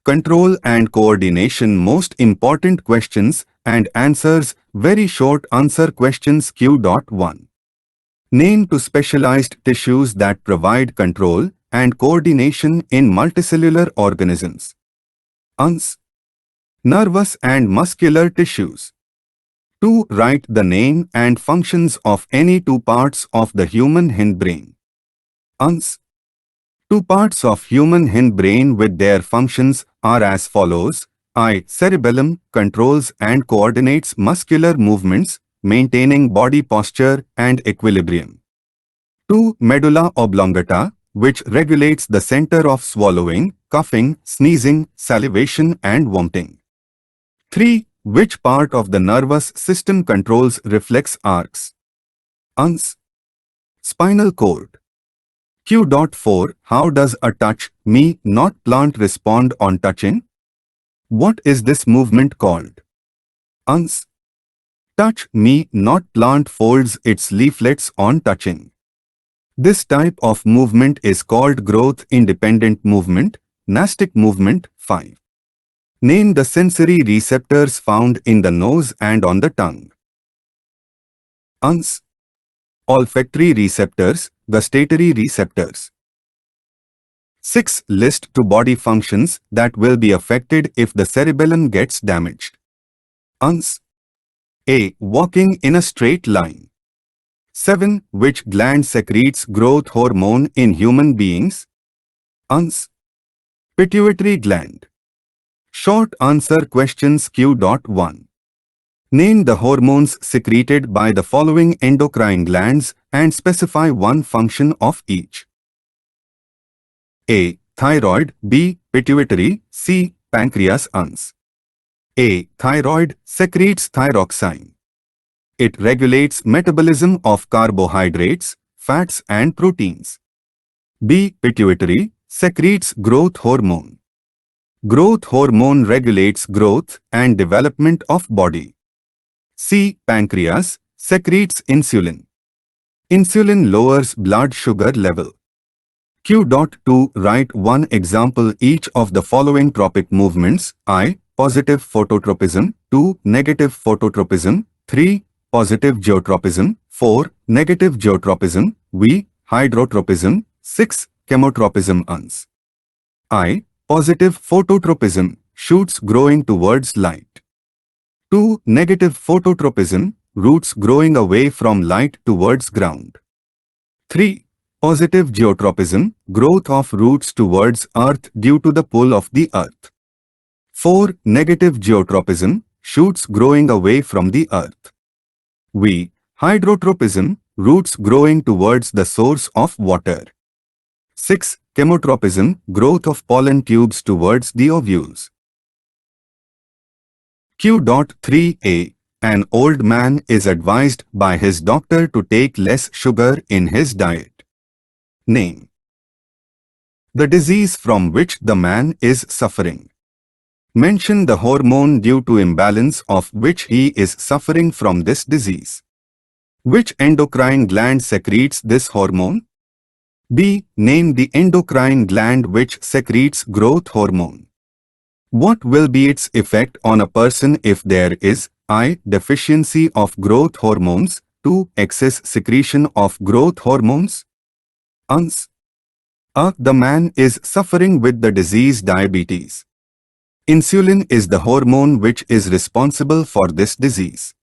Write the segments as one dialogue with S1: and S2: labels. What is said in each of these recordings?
S1: Control and coordination most important questions and answers very short answer questions Q.1. Name to specialized tissues that provide control and coordination in multicellular organisms. Ans. Nervous and muscular tissues. 2. Write the name and functions of any two parts of the human hindbrain. Ans. Two parts of human hindbrain with their functions are as follows. I. Cerebellum controls and coordinates muscular movements, maintaining body posture and equilibrium. 2. Medulla oblongata, which regulates the center of swallowing, coughing, sneezing, salivation and vomiting. 3. Which part of the nervous system controls reflex arcs? Ans. Spinal cord. Q.4. How does a touch me not plant respond on touching? What is this movement called? Ans. Touch me not plant folds its leaflets on touching. This type of movement is called growth-independent movement, nastic movement. 5. Name the sensory receptors found in the nose and on the tongue. Ans. Olfactory receptors, gustatory receptors. 6. List two body functions that will be affected if the cerebellum gets damaged. Ans. A. Walking in a straight line. 7. Which gland secretes growth hormone in human beings? Ans. Pituitary gland. Short answer questions Q.1. Name the hormones secreted by the following endocrine glands and specify one function of each. A. Thyroid. B. Pituitary. C. Pancreas. Ans. A. Thyroid secretes thyroxine. It regulates metabolism of carbohydrates, fats and proteins. B. Pituitary secretes growth hormone. Growth hormone regulates growth and development of body. C. Pancreas secretes insulin. Insulin lowers blood sugar level. Q.2. Write one example each of the following tropic movements. I. Positive phototropism. 2. Negative phototropism. 3. Positive geotropism. 4. Negative geotropism. V. Hydrotropism. 6. Chemotropism. Ans. I. Positive phototropism, shoots growing towards light. 2. Negative phototropism, roots growing away from light towards ground. 3. Positive geotropism, growth of roots towards earth due to the pull of the earth. 4. Negative geotropism, shoots growing away from the earth. V. Hydrotropism, roots growing towards the source of water. 6. Chemotropism, growth of pollen tubes towards the ovules. Q.3a. An old man is advised by his doctor to take less sugar in his diet. Name the disease from which the man is suffering. Mention the hormone due to imbalance of which he is suffering from this disease. Which endocrine gland secretes this hormone? B. Name the endocrine gland which secretes growth hormone. What will be its effect on a person if there is I. Deficiency of growth hormones. 2. Excess secretion of growth hormones. Ans. A. The man is suffering with the disease diabetes. Insulin is the hormone which is responsible for this disease.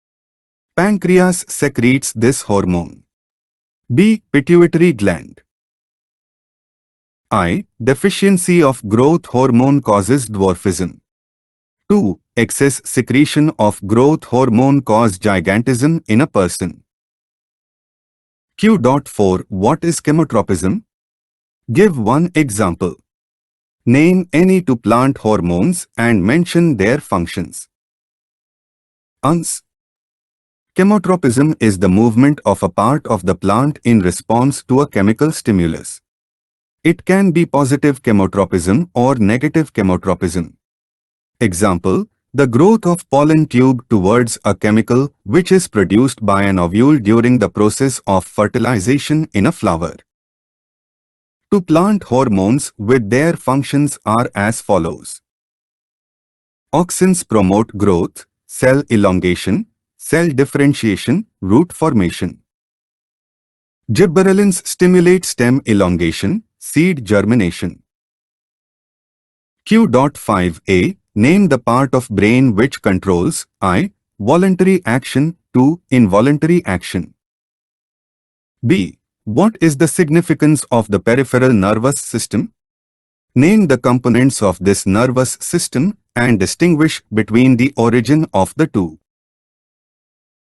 S1: Pancreas secretes this hormone. B. Pituitary gland. I. Deficiency of growth hormone causes dwarfism. 2. Excess secretion of growth hormone cause gigantism in a person. Q.4. What is chemotropism? Give one example. Name any two plant hormones and mention their functions. Ans. Chemotropism is the movement of a part of the plant in response to a chemical stimulus. It can be positive chemotropism or negative chemotropism. Example, the growth of pollen tube towards a chemical which is produced by an ovule during the process of fertilization in a flower. Two plant hormones with their functions are as follows. Auxins promote growth, cell elongation, cell differentiation, root formation. Gibberellins stimulate stem elongation, seed germination. Q.5a. Name the part of brain which controls I. Voluntary action, 2. Involuntary action. B. What is the significance of the peripheral nervous system? Name the components of this nervous system and distinguish between the origin of the two.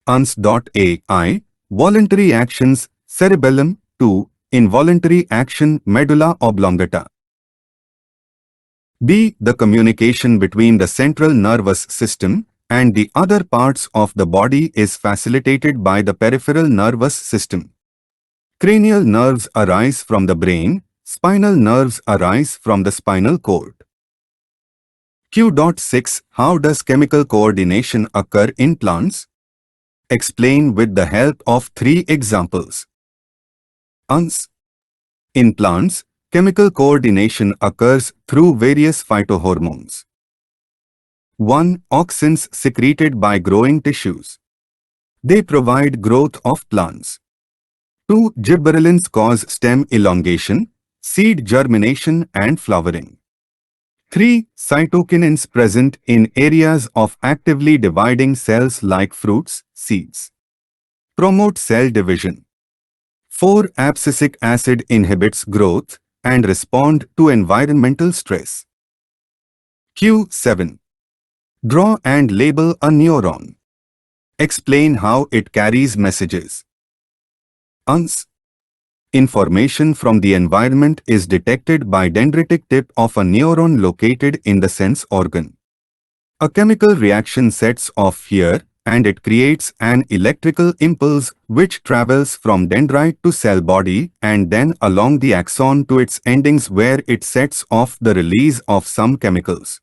S1: Ans.ai. Voluntary actions, cerebellum, 2. Involuntary action, medulla oblongata. B. The communication between the central nervous system and the other parts of the body is facilitated by the peripheral nervous system. Cranial nerves arise from the brain, spinal nerves arise from the spinal cord. Q.6. How does chemical coordination occur in plants? Explain with the help of 3 examples. Ans. In plants, chemical coordination occurs through various phytohormones. 1. Auxins secreted by growing tissues. They provide growth of plants. 2. Gibberellins cause stem elongation, seed germination and flowering. 3. Cytokinins present in areas of actively dividing cells like fruits, seeds. Promote cell division. 4. Abscisic acid inhibits growth and respond to environmental stress. Q7. Draw and label a neuron. Explain how it carries messages. Ans. Information from the environment is detected by dendritic tip of a neuron located in the sense organ. A chemical reaction sets off here and it creates an electrical impulse which travels from dendrite to cell body and then along the axon to its endings where it sets off the release of some chemicals.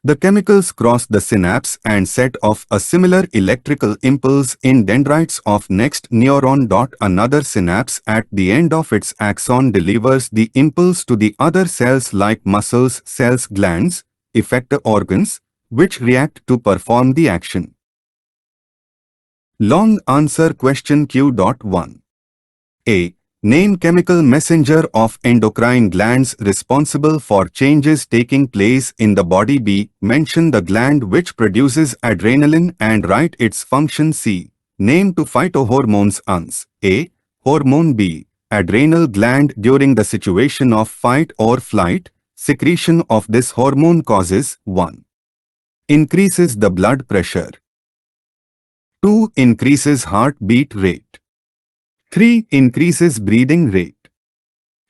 S1: The chemicals cross the synapse and set off a similar electrical impulse in dendrites of next neuron. Another synapse at the end of its axon delivers the impulse to the other cells like muscles, cells, glands, effector organs, which react to perform the action. Long answer question Q.1. A. Name chemical messenger of endocrine glands responsible for changes taking place in the body. B. Mention the gland which produces adrenaline and write its function. C. Name 2 phytohormones. Ans. A. Hormone. B. Adrenal gland. During the situation of fight or flight, secretion of this hormone causes 1. Increases the blood pressure. 2. Increases heartbeat rate. 3. Increases breathing rate.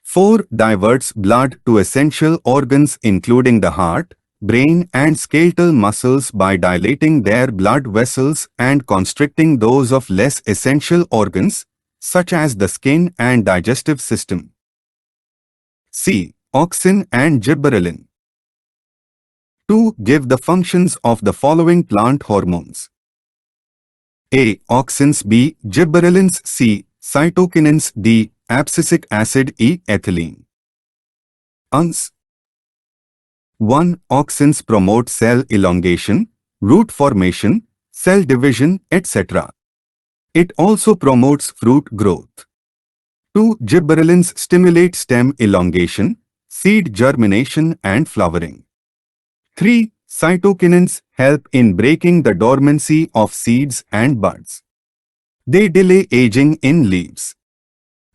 S1: 4. Diverts blood to essential organs including the heart, brain and skeletal muscles by dilating their blood vessels and constricting those of less essential organs, such as the skin and digestive system. C. Auxin and gibberellin. 2. Give the functions of the following plant hormones. A. Auxins. B. Gibberellins. C. Cytokinins. D. Abscisic acid. E. Ethylene. Ans. 1. Auxins promote cell elongation, root formation, cell division, etc. It also promotes fruit growth. 2. Gibberellins stimulate stem elongation, seed germination and flowering. 3. Cytokinins help in breaking the dormancy of seeds and buds. They delay aging in leaves.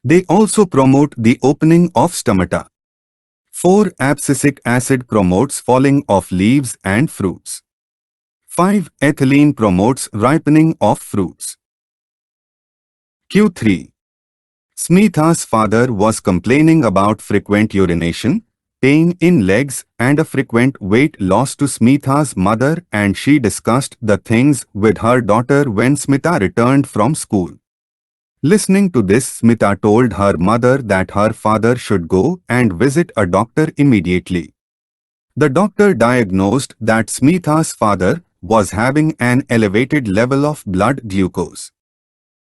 S1: They also promote the opening of stomata. 4. Abscisic acid promotes falling of leaves and fruits. 5. Ethylene promotes ripening of fruits. Q3. Smitha's father was complaining about frequent urination, pain in legs and a frequent weight loss to Smitha's mother, and she discussed the things with her daughter when Smitha returned from school. Listening to this, Smitha told her mother that her father should go and visit a doctor immediately. The doctor diagnosed that Smitha's father was having an elevated level of blood glucose.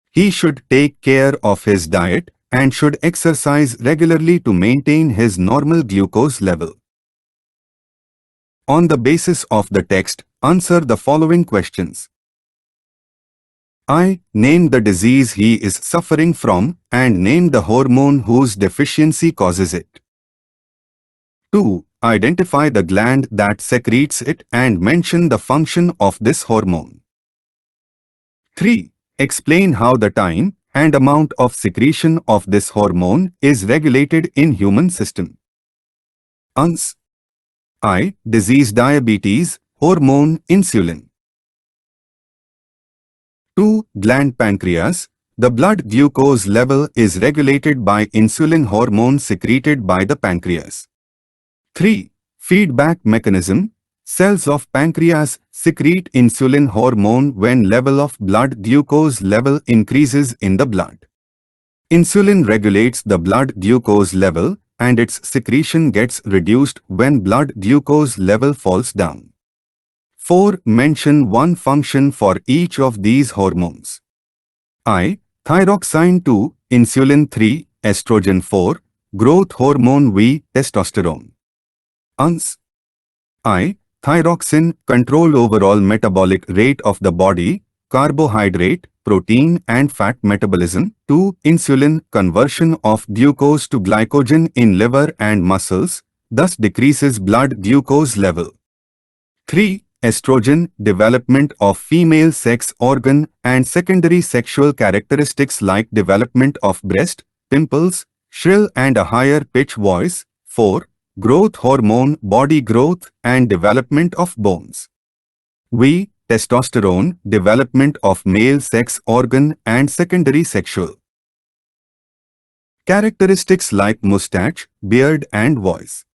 S1: He should take care of his diet and should exercise regularly to maintain his normal glucose level. On the basis of the text, answer the following questions. I. Name the disease he is suffering from and name the hormone whose deficiency causes it. 2. Identify the gland that secretes it and mention the function of this hormone. 3. Explain how the time and amount of secretion of this hormone is regulated in human system. Ans. I. Disease diabetes, hormone insulin. 2. Gland pancreas. The blood glucose level is regulated by insulin hormone secreted by the pancreas. 3. Feedback mechanism. Cells of pancreas secrete insulin hormone when level of blood glucose level increases in the blood. Insulin regulates the blood glucose level and its secretion gets reduced when blood glucose level falls down. 4. Mention one function for each of these hormones. I. Thyroxine 2, insulin 3, estrogen 4, growth hormone V, testosterone. Ans. I. Thyroxine, control overall metabolic rate of the body, carbohydrate, protein and fat metabolism. 2. Insulin, conversion of glucose to glycogen in liver and muscles, thus decreases blood glucose level. 3. Estrogen, development of female sex organ and secondary sexual characteristics like development of breast, pimples, shrill and a higher pitch voice. 4. Growth hormone, body growth and development of bones. V. Testosterone, development of male sex organ and secondary sexual characteristics like mustache, beard and voice.